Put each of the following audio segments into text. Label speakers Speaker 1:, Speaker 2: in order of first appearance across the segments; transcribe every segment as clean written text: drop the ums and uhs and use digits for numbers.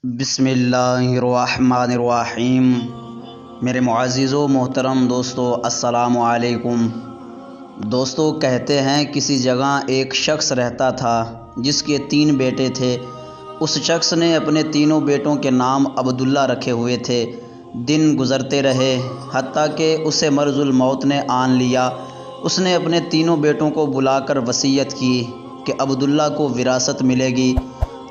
Speaker 1: بسم اللہ الرحمن الرحیم۔ میرے معزز و محترم دوستو، السلام علیکم۔ دوستو، کہتے ہیں کسی جگہ ایک شخص رہتا تھا جس کے 3 بیٹے تھے۔ اس شخص نے اپنے تینوں بیٹوں کے نام عبداللہ رکھے ہوئے تھے۔ دن گزرتے رہے حتیٰ کہ اسے مرض الموت نے آن لیا۔ اس نے اپنے تینوں بیٹوں کو بلا کر وصیت کی کہ عبداللہ کو وراثت ملے گی،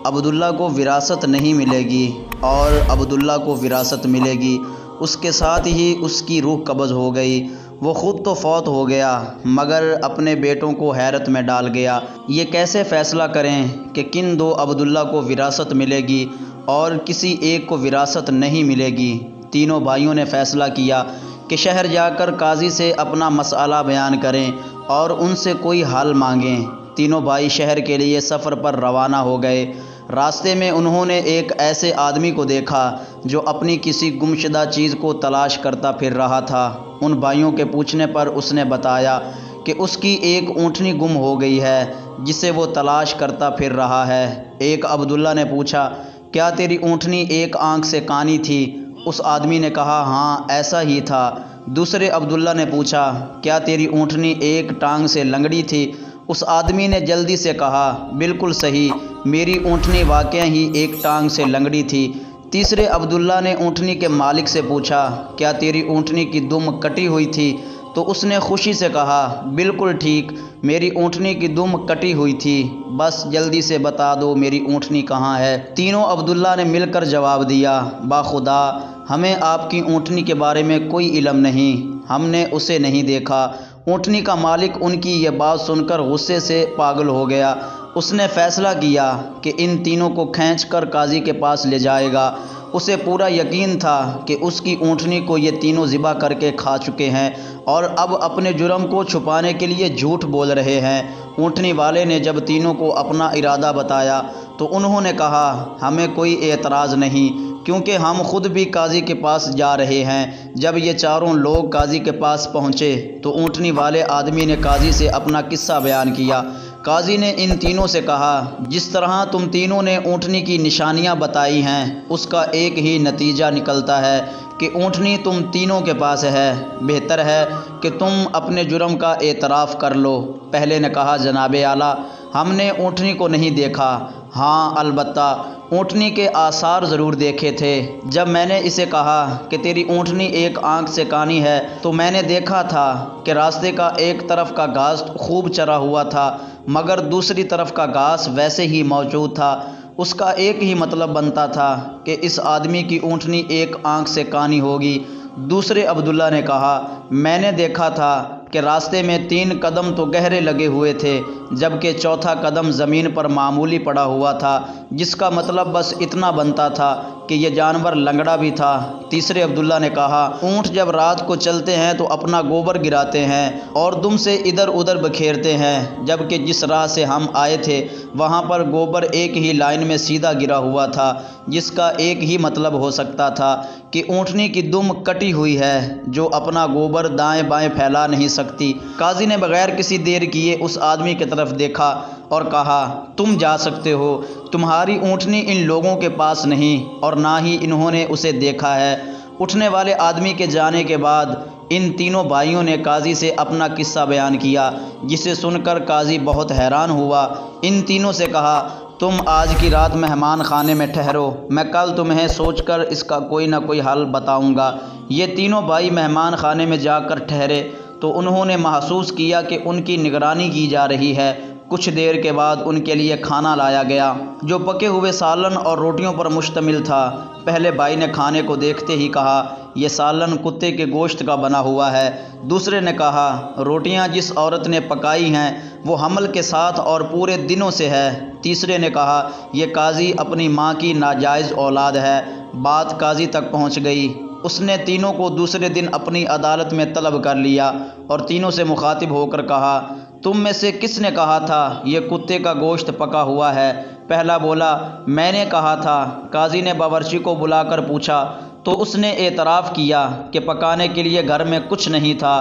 Speaker 1: عبداللہ کو وراثت نہیں ملے گی اور عبداللہ کو وراثت ملے گی۔ اس کے ساتھ ہی اس کی روح قبض ہو گئی۔ وہ خود تو فوت ہو گیا مگر اپنے بیٹوں کو حیرت میں ڈال گیا۔ یہ کیسے فیصلہ کریں کہ کن 2 عبداللہ کو وراثت ملے گی اور کسی ایک کو وراثت نہیں ملے گی؟ تینوں بھائیوں نے فیصلہ کیا کہ شہر جا کر قاضی سے اپنا مسئلہ بیان کریں اور ان سے کوئی حل مانگیں۔ تینوں بھائی شہر کے لیے سفر پر روانہ ہو گئے۔ راستے میں انہوں نے ایک ایسے آدمی کو دیکھا جو اپنی کسی گمشدہ چیز کو تلاش کرتا پھر رہا تھا۔ ان بھائیوں کے پوچھنے پر اس نے بتایا کہ اس کی ایک اونٹنی گم ہو گئی ہے جسے وہ تلاش کرتا پھر رہا ہے۔ ایک عبداللہ نے پوچھا، کیا تیری اونٹنی ایک آنکھ سے کانی تھی؟ اس آدمی نے کہا، ہاں ایسا ہی تھا۔ دوسرے عبداللہ نے پوچھا، کیا تیری اونٹنی ایک ٹانگ سے لنگڑی تھی؟ اس آدمی نے جلدی سے کہا، بالکل صحیح، میری اونٹنی واقعی ہی ایک ٹانگ سے لنگڑی تھی۔ تیسرے عبداللہ نے اونٹنی کے مالک سے پوچھا، کیا تیری اونٹنی کی دم کٹی ہوئی تھی؟ تو اس نے خوشی سے کہا، بالکل ٹھیک، میری اونٹنی کی دم کٹی ہوئی تھی، بس جلدی سے بتا دو میری اونٹنی کہاں ہے؟ تینوں عبداللہ نے مل کر جواب دیا، باخدا ہمیں آپ کی اونٹنی کے بارے میں کوئی علم نہیں، ہم نے اسے نہیں دیکھا۔ اونٹنی کا مالک ان کی یہ بات سن کر غصے سے پاگل ہو گیا۔ اس نے فیصلہ کیا کہ ان تینوں کو کھینچ کر قاضی کے پاس لے جائے گا۔ اسے پورا یقین تھا کہ اس کی اونٹنی کو یہ تینوں ذبح کر کے کھا چکے ہیں اور اب اپنے جرم کو چھپانے کے لیے جھوٹ بول رہے ہیں۔ اونٹنی والے نے جب تینوں کو اپنا ارادہ بتایا تو انہوں نے کہا، ہمیں کوئی اعتراض نہیں کیونکہ ہم خود بھی قاضی کے پاس جا رہے ہیں۔ جب یہ چاروں لوگ قاضی کے پاس پہنچے تو اونٹنی والے آدمی نے قاضی سے اپنا قصہ بیان کیا۔ قاضی نے ان تینوں سے کہا، جس طرح تم تینوں نے اونٹنی کی نشانیاں بتائی ہیں اس کا ایک ہی نتیجہ نکلتا ہے کہ اونٹنی تم تینوں کے پاس ہے۔ بہتر ہے کہ تم اپنے جرم کا اعتراف کر لو۔ پہلے نے کہا، جناب اعلیٰ ہم نے اونٹنی کو نہیں دیکھا۔ ہاں البتہ اونٹنی کے آثار ضرور دیکھے تھے۔ جب میں نے اسے کہا کہ تیری اونٹنی ایک آنکھ سے کانی ہے تو میں نے دیکھا تھا کہ راستے کا ایک طرف کا گھاس خوب چرا ہوا تھا مگر دوسری طرف کا گھاس ویسے ہی موجود تھا۔ اس کا ایک ہی مطلب بنتا تھا کہ اس آدمی کی اونٹنی ایک آنکھ سے کانی ہوگی۔ دوسرے عبداللہ نے کہا، میں نے دیکھا تھا کہ راستے میں 3 قدم تو گہرے لگے ہوئے تھے جبکہ چوتھا قدم زمین پر معمولی پڑا ہوا تھا، جس کا مطلب بس اتنا بنتا تھا کہ یہ جانور لنگڑا بھی تھا۔ تیسرے عبداللہ نے کہا، اونٹ جب رات کو چلتے ہیں تو اپنا گوبر گراتے ہیں اور دم سے ادھر ادھر بکھیرتے ہیں، جبکہ جس راہ سے ہم آئے تھے وہاں پر گوبر ایک ہی لائن میں سیدھا گرا ہوا تھا، جس کا ایک ہی مطلب ہو سکتا تھا کہ اونٹنی کی دم کٹی ہوئی ہے جو اپنا گوبر دائیں بائیں پھیلا نہیں سکتی۔ قاضی نے بغیر کسی دیر کیے اس آدمی کی طرف دیکھا اور کہا، تم جا سکتے ہو، تمہاری اونٹنی ان لوگوں کے پاس نہیں اور نہ ہی انہوں نے اسے دیکھا ہے۔ اٹھنے والے آدمی کے جانے کے بعد ان تینوں بھائیوں نے قاضی سے اپنا قصہ بیان کیا، جسے سن کر قاضی بہت حیران ہوا۔ ان تینوں سے کہا، تم آج کی رات مہمان خانے میں ٹھہرو، میں کل تمہیں سوچ کر اس کا کوئی نہ کوئی حل بتاؤں گا۔ یہ تینوں بھائی مہمان خانے میں جا کر ٹھہرے تو انہوں نے محسوس کیا کہ ان کی نگرانی کی جا رہی ہے۔ کچھ دیر کے بعد ان کے لیے کھانا لایا گیا جو پکے ہوئے سالن اور روٹیوں پر مشتمل تھا۔ پہلے بھائی نے کھانے کو دیکھتے ہی کہا، یہ سالن کتے کے گوشت کا بنا ہوا ہے۔ دوسرے نے کہا، روٹیاں جس عورت نے پکائی ہیں وہ حمل کے ساتھ اور پورے دنوں سے ہے۔ تیسرے نے کہا، یہ قاضی اپنی ماں کی ناجائز اولاد ہے۔ بات قاضی تک پہنچ گئی۔ اس نے تینوں کو دوسرے دن اپنی عدالت میں طلب کر لیا اور تینوں سے مخاطب ہو کر کہا، تم میں سے کس نے کہا تھا یہ کتے کا گوشت پکا ہوا ہے؟ پہلا بولا، میں نے کہا تھا۔ قاضی نے باورچی کو بلا کر پوچھا تو اس نے اعتراف کیا کہ پکانے کے لیے گھر میں کچھ نہیں تھا۔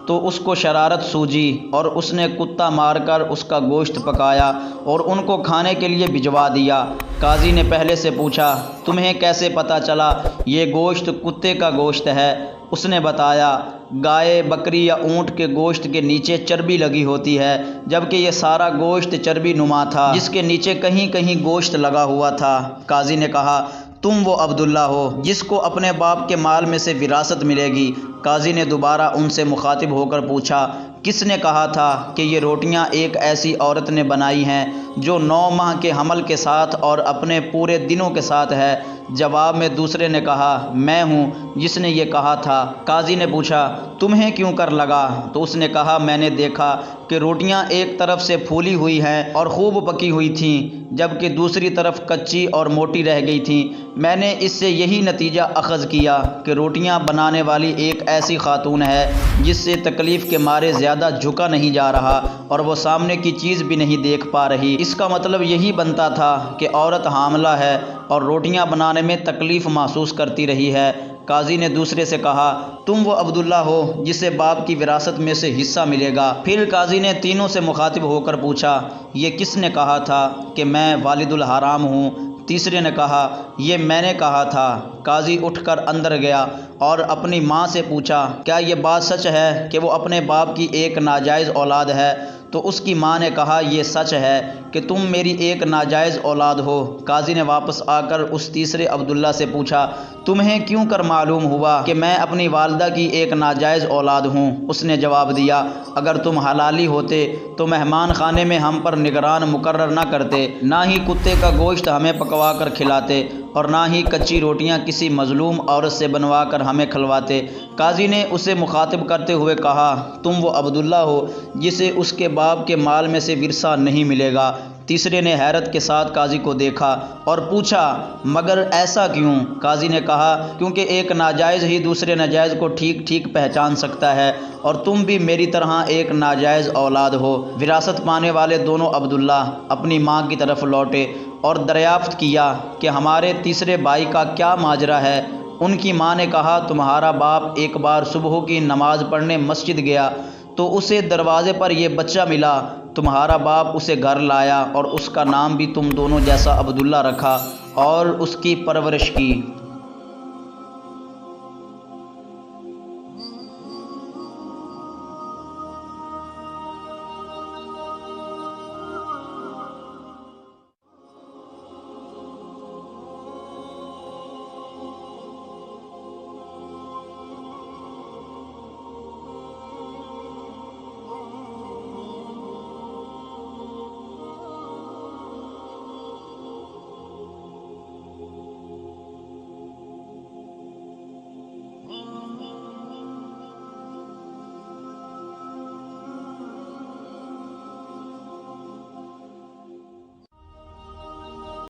Speaker 1: تو اس کو شرارت سوجی اور اس نے کتا مار کر اس کا گوشت پکایا اور ان کو کھانے کے لیے بھجوا دیا۔ قاضی نے پہلے سے پوچھا، تمہیں کیسے پتہ چلا یہ گوشت کتے کا گوشت ہے؟ اس نے بتایا، گائے، بکری یا اونٹ کے گوشت کے نیچے چربی لگی ہوتی ہے، جبکہ یہ سارا گوشت چربی نما تھا جس کے نیچے کہیں کہیں گوشت لگا ہوا تھا۔ قاضی نے کہا، تم وہ عبداللہ ہو جس کو اپنے باپ کے مال میں سے وراثت ملے گی؟ قاضی نے دوبارہ ان سے مخاطب ہو کر پوچھا، کس نے کہا تھا کہ یہ روٹیاں ایک ایسی عورت نے بنائی ہیں جو 9 ماہ کے حمل کے ساتھ اور اپنے پورے دنوں کے ساتھ ہے؟ جواب میں دوسرے نے کہا، میں ہوں جس نے یہ کہا تھا۔ قاضی نے پوچھا، تمہیں کیوں کر لگا؟ تو اس نے کہا، میں نے دیکھا کہ روٹیاں ایک طرف سے پھولی ہوئی ہیں اور خوب پکی ہوئی تھیں، جبکہ دوسری طرف کچی اور موٹی رہ گئی تھیں۔ میں نے اس سے یہی نتیجہ اخذ کیا کہ روٹیاں بنانے والی ایک ایسی خاتون ہے جس سے تکلیف کے مارے زیادہ جھکا نہیں جا رہا اور وہ سامنے کی چیز بھی نہیں دیکھ پا رہی۔ اس کا مطلب یہی بنتا تھا کہ عورت حاملہ ہے اور روٹیاں بنانے میں تکلیف محسوس کرتی رہی ہے۔ قاضی نے دوسرے سے کہا، تم وہ عبداللہ ہو جسے باپ کی وراثت میں سے حصہ ملے گا؟ پھر قاضی نے تینوں سے مخاطب ہو کر پوچھا، یہ کس نے کہا تھا کہ میں والد الحرام ہوں؟ تیسرے نے کہا، یہ میں نے کہا تھا۔ قاضی اٹھ کر اندر گیا اور اپنی ماں سے پوچھا، کیا یہ بات سچ ہے کہ وہ اپنے باپ کی ایک ناجائز اولاد ہے؟ تو اس کی ماں نے کہا، یہ سچ ہے کہ تم میری ایک ناجائز اولاد ہو۔ قاضی نے واپس آ کر اس تیسرے عبداللہ سے پوچھا، تمہیں کیوں کر معلوم ہوا کہ میں اپنی والدہ کی ایک ناجائز اولاد ہوں؟ اس نے جواب دیا، اگر تم حلالی ہوتے تو مہمان خانے میں ہم پر نگران مقرر نہ کرتے، نہ ہی کتے کا گوشت ہمیں پکوا کر کھلاتے اور نہ ہی کچی روٹیاں کسی مظلوم عورت سے بنوا کر ہمیں کھلواتے۔ قاضی نے اسے مخاطب کرتے ہوئے کہا، تم وہ عبداللہ ہو جسے اس کے باپ کے مال میں سے ورثہ نہیں ملے گا۔ تیسرے نے حیرت کے ساتھ قاضی کو دیکھا اور پوچھا، مگر ایسا کیوں؟ قاضی نے کہا، کیونکہ ایک ناجائز ہی دوسرے ناجائز کو ٹھیک ٹھیک پہچان سکتا ہے اور تم بھی میری طرح ایک ناجائز اولاد ہو۔ وراثت پانے والے دونوں عبداللہ اپنی ماں کی طرف لوٹے اور دریافت کیا کہ ہمارے تیسرے بھائی کا کیا ماجرا ہے۔ ان کی ماں نے کہا، تمہارا باپ ایک بار صبح کی نماز پڑھنے مسجد گیا تو اسے دروازے پر یہ بچہ ملا۔ تمہارا باپ اسے گھر لایا اور اس کا نام بھی تم دونوں جیسا عبداللہ رکھا اور اس کی پرورش کی۔